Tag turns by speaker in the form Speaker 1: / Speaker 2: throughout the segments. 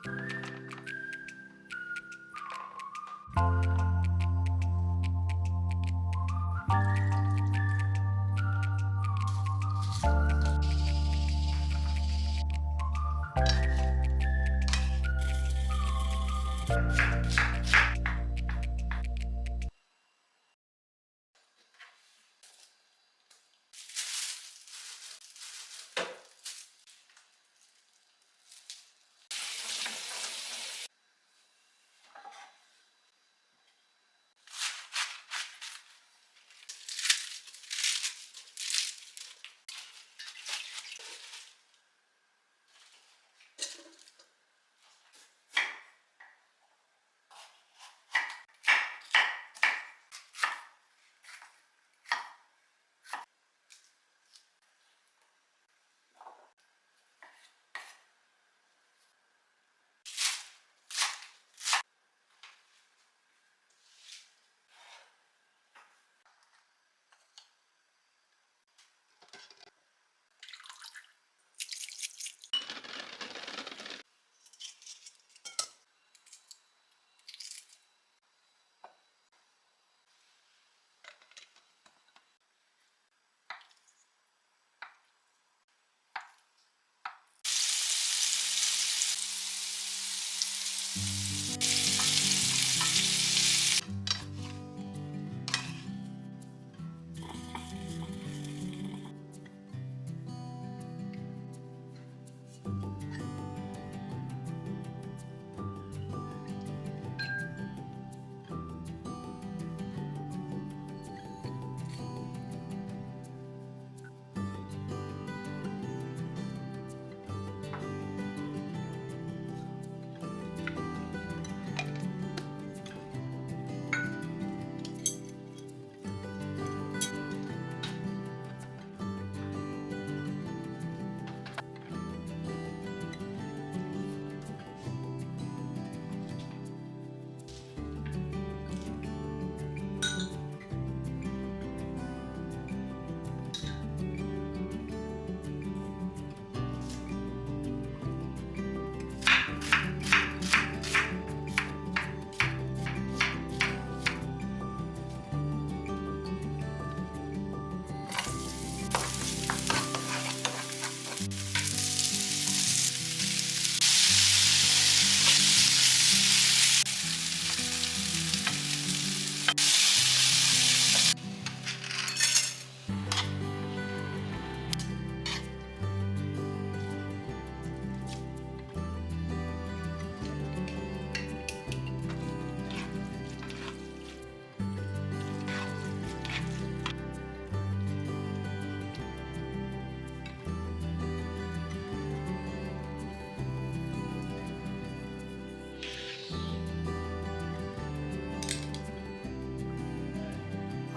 Speaker 1: 다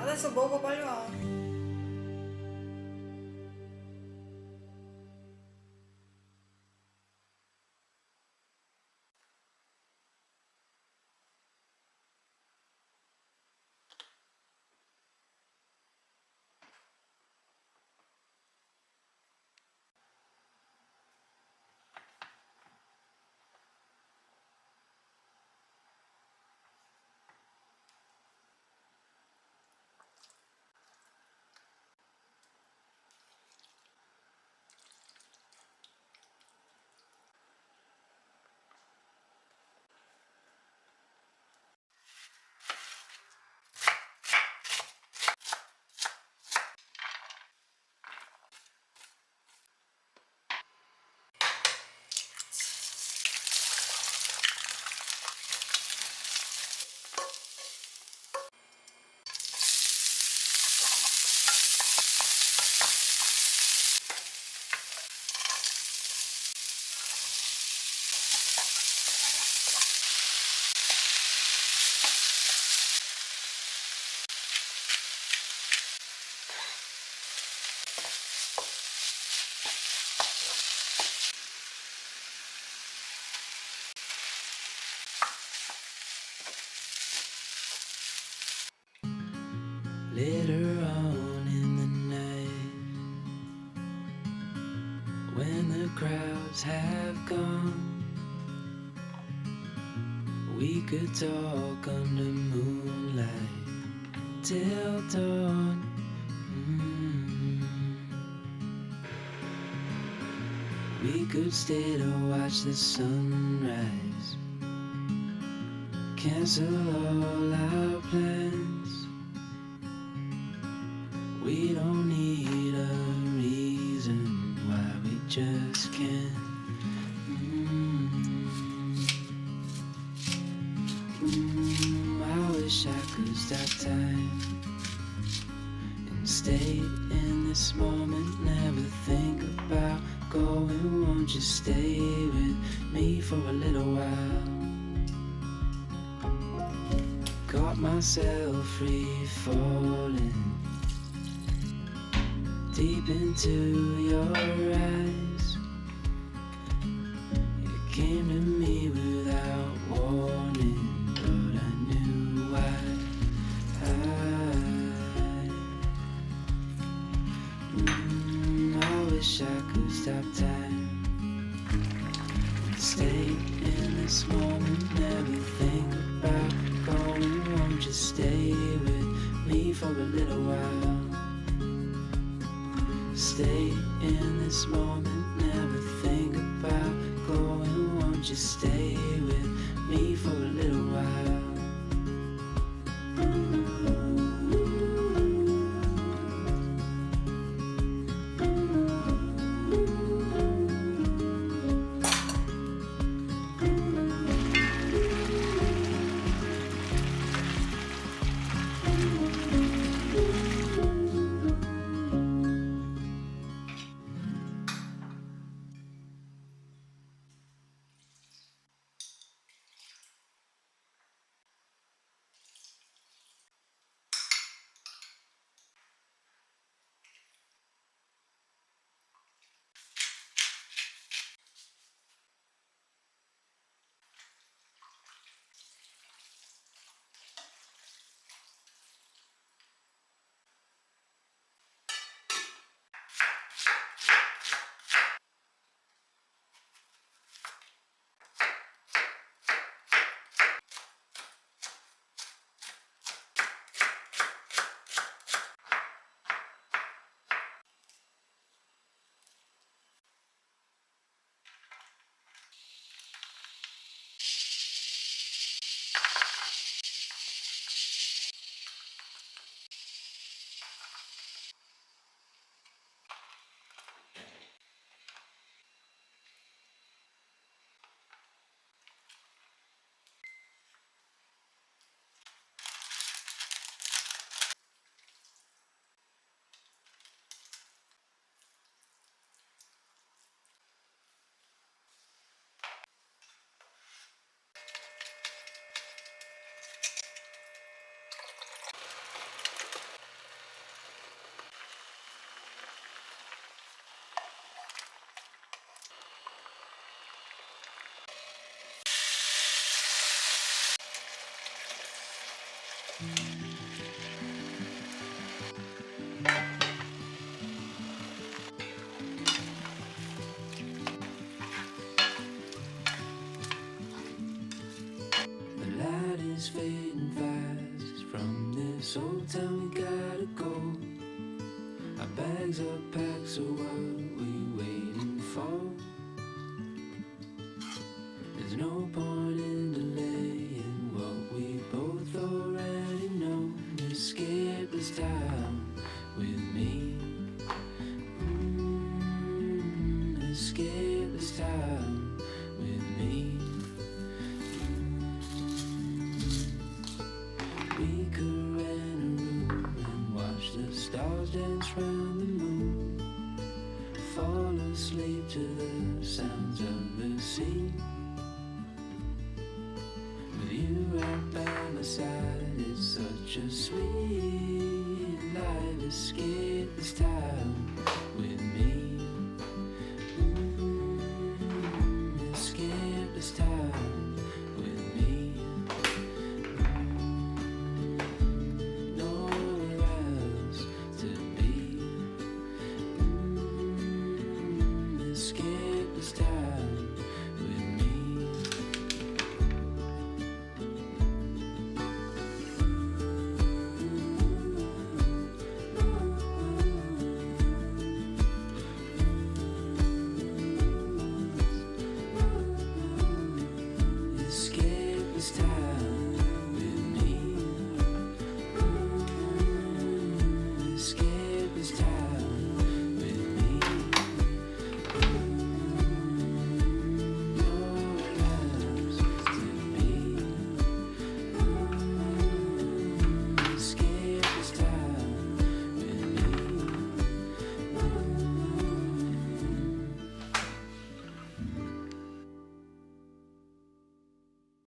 Speaker 1: 됐어, 먹어, 빨리 와.
Speaker 2: Later on in the night, when the crowds have gone, We could talk under moonlight till dawn. We could stay to watch the sunrise, cancel all our plans. We don't need a reason why we just can't. I wish I could stop time and stay in this moment, never think about going. Won't you stay with me for a little while? Caught myself free falling deep into your eyes. You came to me without warning, but I knew why. I wish I could stop time and stay in this moment, never think about going. Won't you stay with me for a little while? Stay in this moment, never think about going. Won't you stay with me for a little while? The light is fading fast from this old town, we gotta go. Our bags are packed, so what we waiting for? There's no point in delaying what we both already know. Escape this time with me. Escape this time with me. We could rent a room and watch the stars dance round the moon. Fall asleep to the sounds of the sea. With you right by my side, it's such a sweet life. Escape this time